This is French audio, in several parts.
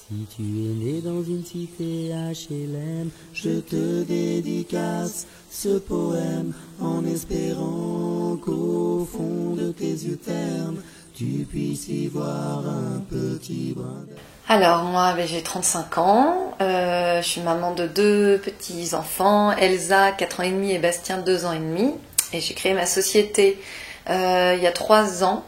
Si tu es né dans une cité HLM, je te dédicace ce poème en espérant qu'au fond de tes yeux ternes, tu puisses y voir un petit brin d'air. Alors moi j'ai 35 ans, je suis maman de 2 petits enfants, Elsa 4 ans et demi et Bastien 2 ans et demi, et j'ai créé ma société il y a 3 ans,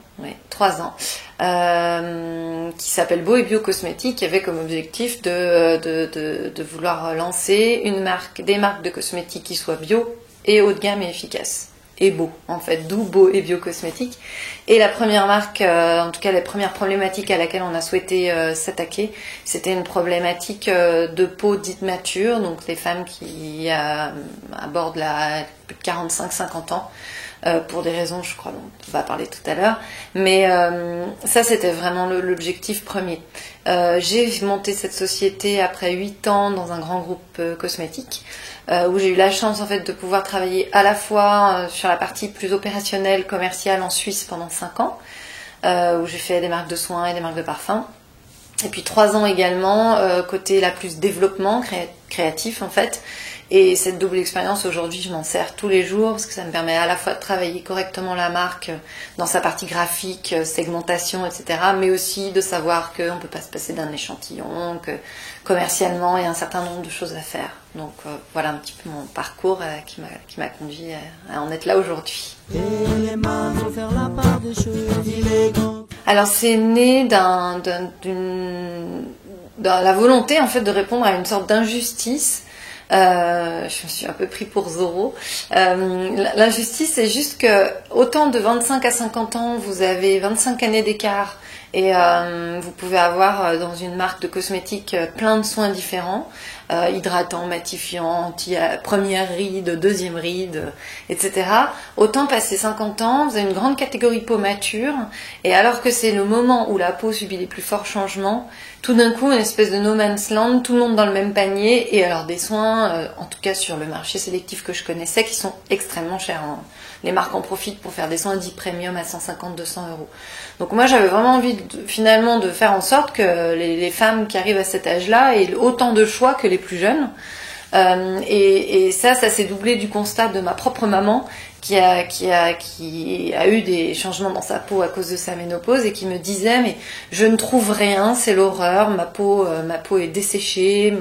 qui s'appelle Beau et Bio Cosmétiques, qui avait comme objectif de vouloir lancer des marques de cosmétiques qui soient bio et haut de gamme et efficaces. Et beau, en fait, d'où Beau et Bio Cosmétiques. Et la première marque, en tout cas la première problématique à laquelle on a souhaité s'attaquer, c'était une problématique de peau dite mature, donc les femmes qui abordent plus de 45-50 ans, pour des raisons, je crois, dont on va parler tout à l'heure. Mais ça, c'était vraiment l'objectif premier. J'ai monté cette société après 8 ans dans un grand groupe cosmétique, où j'ai eu la chance en fait de pouvoir travailler à la fois sur la partie plus opérationnelle, commerciale en Suisse pendant 5 ans, où j'ai fait des marques de soins et des marques de parfums. Et puis 3 ans également, côté la plus développement créatif en fait. Et cette double expérience, aujourd'hui, je m'en sers tous les jours parce que ça me permet à la fois de travailler correctement la marque dans sa partie graphique, segmentation, etc. Mais aussi de savoir qu'on ne peut pas se passer d'un échantillon, que commercialement, il y a un certain nombre de choses à faire. Donc voilà un petit peu mon parcours qui m'a conduit à en être là aujourd'hui. Alors c'est né de la volonté en fait de répondre à une sorte d'injustice. Je me suis un peu pris pour Zorro. L'injustice, c'est juste que autant de 25 à 50 ans, vous avez 25 années d'écart et vous pouvez avoir dans une marque de cosmétiques plein de soins différents, hydratants, matifiants, première ride, deuxième ride, etc. Autant passer 50 ans, vous avez une grande catégorie peau mature, et alors que c'est le moment où la peau subit les plus forts changements, tout d'un coup, une espèce de no man's land, tout le monde dans le même panier, et alors des soins, en tout cas sur le marché sélectif que je connaissais, qui sont extrêmement chers. Hein. Les marques en profitent pour faire des soins dits premium à 150-200 euros. Donc moi, j'avais vraiment envie finalement de faire en sorte que les femmes qui arrivent à cet âge-là aient autant de choix que les plus jeunes. Et ça s'est doublé du constat de ma propre maman qui a eu des changements dans sa peau à cause de sa ménopause et qui me disait mais je ne trouve rien, c'est l'horreur, ma peau est desséchée,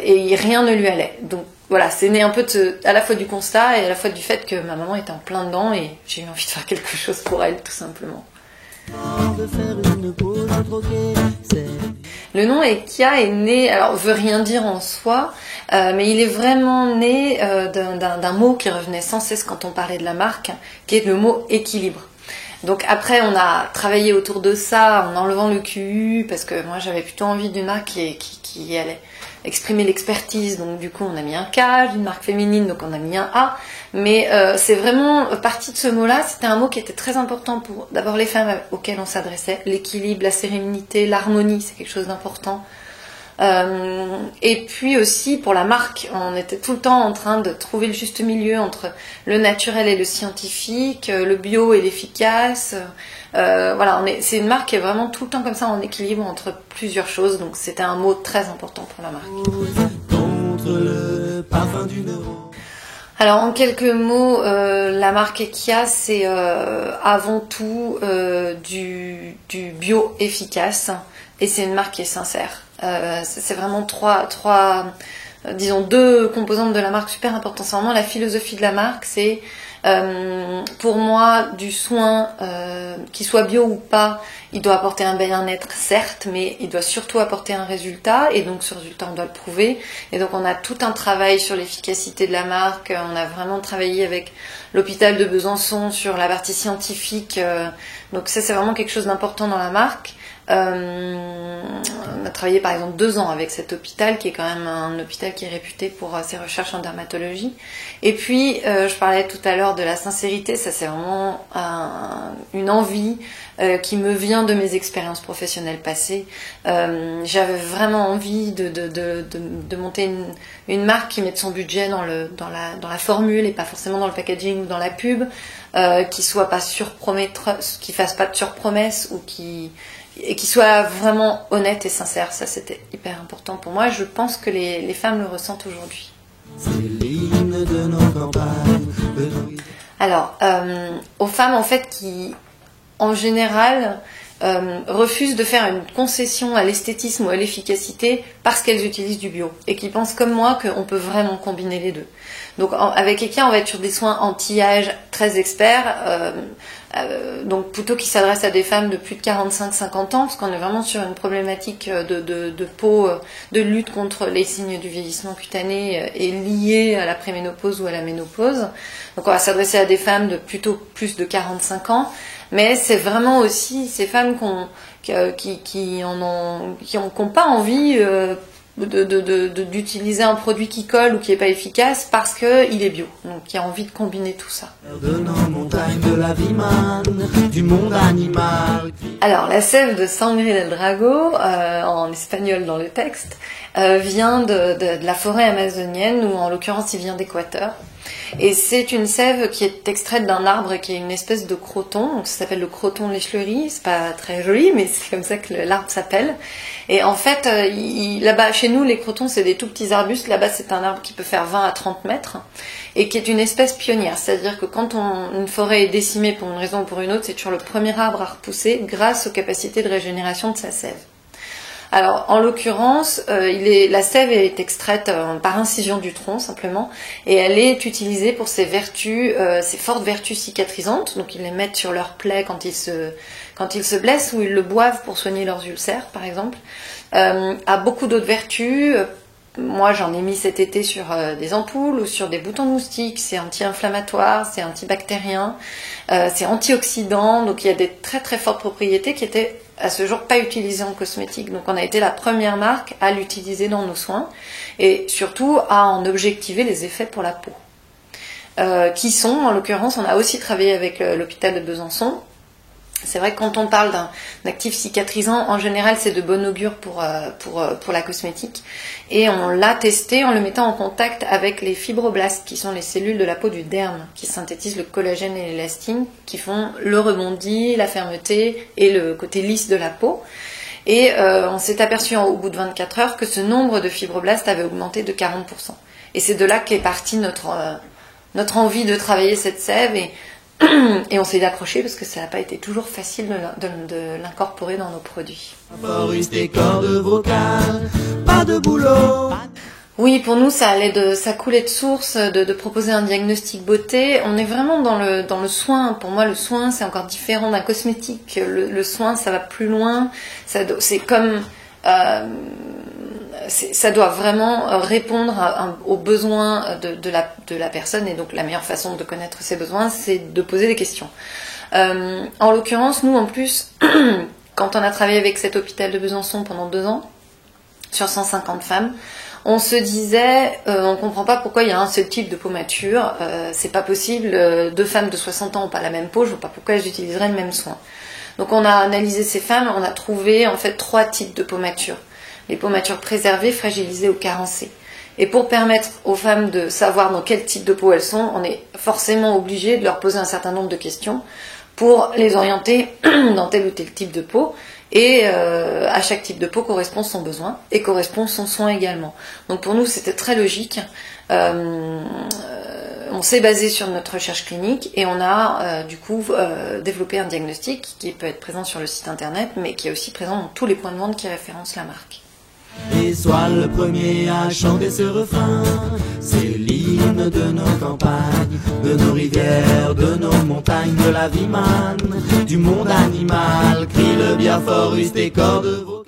et rien ne lui allait. Donc voilà, c'est né un peu à la fois du constat et à la fois du fait que ma maman était en plein dedans et j'ai eu envie de faire quelque chose pour elle tout simplement. Le nom Ekia est né, alors veut rien dire en soi, mais il est vraiment né d'un mot qui revenait sans cesse quand on parlait de la marque, qui est le mot équilibre. Donc après on a travaillé autour de ça en enlevant le QU, parce que moi j'avais plutôt envie d'une marque qui allait exprimer l'expertise, donc du coup on a mis un K, d'une marque féminine, donc on a mis un A, mais c'est vraiment parti de ce mot-là. C'était un mot qui était très important pour d'abord les femmes auxquelles on s'adressait, l'équilibre, la sérénité, l'harmonie, c'est quelque chose d'important. Et puis aussi pour la marque, on était tout le temps en train de trouver le juste milieu entre le naturel et le scientifique, le bio et l'efficace. Voilà, c'est une marque qui est vraiment tout le temps comme ça en équilibre entre plusieurs choses, donc c'était un mot très important pour la marque. Contre le parfum du neuro. Alors en quelques mots, la marque Ekia c'est avant tout du bio efficace et c'est une marque qui est sincère. C'est vraiment disons deux composantes de la marque super importantes. C'est vraiment la philosophie de la marque, c'est pour moi du soin qu'il soit bio ou pas, il doit apporter un bien-être certes, mais il doit surtout apporter un résultat et donc ce résultat on doit le prouver. Et donc on a tout un travail sur l'efficacité de la marque, on a vraiment travaillé avec l'hôpital de Besançon sur la partie scientifique, donc ça c'est vraiment quelque chose d'important dans la marque. On a travaillé par exemple 2 ans avec cet hôpital qui est quand même un hôpital qui est réputé pour ses recherches en dermatologie. Et puis je parlais tout à l'heure de la sincérité, ça c'est vraiment une envie qui me vient de mes expériences professionnelles passées. J'avais vraiment envie de monter une marque qui mette son budget dans la formule et pas forcément dans le packaging ou dans la pub, qui soit pas qui fasse pas de surpromesses ou qui et qui soit vraiment honnête et sincère. Ça, c'était hyper important pour moi. Je pense que les femmes le ressentent aujourd'hui. C'est l'hymne de nos campagnes. Alors, aux femmes en fait qui, en général, refusent de faire une concession à l'esthétisme ou à l'efficacité parce qu'elles utilisent du bio et qui pensent comme moi qu'on peut vraiment combiner les deux. Donc avec Ekia, on va être sur des soins anti-âge très experts, donc plutôt qui s'adressent à des femmes de plus de 45-50 ans, parce qu'on est vraiment sur une problématique de peau, de lutte contre les signes du vieillissement cutané et liée à la préménopause ou à la ménopause. Donc on va s'adresser à des femmes de plutôt plus de 45 ans. Mais c'est vraiment aussi ces femmes qui n'ont pas envie d'utiliser un produit qui colle ou qui n'est pas efficace parce qu'il est bio. Donc qui a envie de combiner tout ça. De nos montagnes, de la vie manne, du monde animal. Alors la sève de Sangre del Drago, en espagnol dans le texte, vient de la forêt amazonienne, ou en l'occurrence il vient d'Équateur. Et c'est une sève qui est extraite d'un arbre qui est une espèce de croton, donc ça s'appelle le croton lèchelerie, c'est pas très joli, mais c'est comme ça que l'arbre s'appelle. Et en fait, là-bas, chez nous, les crotons, c'est des tout petits arbustes, là-bas c'est un arbre qui peut faire 20 à 30 mètres, et qui est une espèce pionnière, c'est-à-dire que quand une forêt est décimée pour une raison ou pour une autre, c'est toujours le premier arbre à repousser grâce aux capacités de régénération de sa sève. Alors, en l'occurrence, la sève est extraite par incision du tronc, simplement, et elle est utilisée pour ses vertus, ses fortes vertus cicatrisantes. Donc, ils les mettent sur leurs plaies quand ils se blessent, ou ils le boivent pour soigner leurs ulcères, par exemple. A beaucoup d'autres vertus. Moi, j'en ai mis cet été sur des ampoules ou sur des boutons de moustiques. C'est anti-inflammatoire, c'est antibactérien, c'est antioxydant. Donc, il y a des très très fortes propriétés qui étaient à ce jour pas utilisées en cosmétique. Donc, on a été la première marque à l'utiliser dans nos soins et surtout à en objectiver les effets pour la peau. Qui sont, en l'occurrence, on a aussi travaillé avec l'hôpital de Besançon. C'est vrai que quand on parle d'un actif cicatrisant, en général, c'est de bon augure pour la cosmétique. Et on l'a testé en le mettant en contact avec les fibroblastes, qui sont les cellules de la peau du derme, qui synthétisent le collagène et l'élastine, qui font le rebondi, la fermeté et le côté lisse de la peau. Et on s'est aperçu au bout de 24 heures que ce nombre de fibroblastes avait augmenté de 40%. Et c'est de là qu'est partie notre envie de travailler cette sève et on s'est accroché parce que ça n'a pas été toujours facile de l'incorporer dans nos produits. Oui, pour nous, ça coulait de source de proposer un diagnostic beauté. On est vraiment dans le soin. Pour moi, le soin, c'est encore différent d'un cosmétique. Le soin, ça va plus loin. C'est comme... ça doit vraiment répondre aux besoins de la personne, et donc la meilleure façon de connaître ses besoins, c'est de poser des questions. En l'occurrence, nous en plus, quand on a travaillé avec cet hôpital de Besançon pendant 2 ans, sur 150 femmes, on se disait, on comprend pas pourquoi il y a un seul type de peau mature, c'est pas possible, 2 femmes de 60 ans n'ont pas la même peau, je vois pas pourquoi elles utiliseraient le même soin. Donc on a analysé ces femmes, on a trouvé en fait 3 types de peau mature. Les peaux matures préservées, fragilisées ou carencées. Et pour permettre aux femmes de savoir dans quel type de peau elles sont, on est forcément obligé de leur poser un certain nombre de questions pour les orienter dans tel ou tel type de peau. Et à chaque type de peau correspond son besoin et correspond son soin également. Donc pour nous, c'était très logique. On s'est basé sur notre recherche clinique et on a du coup développé un diagnostic qui peut être présent sur le site internet, mais qui est aussi présent dans tous les points de vente qui référencent la marque. Et sois le premier à chanter ce refrain, c'est l'hymne de nos campagnes, de nos rivières, de nos montagnes, de la vie manne, du monde animal, crie le bien fort, use tes cordes vocales.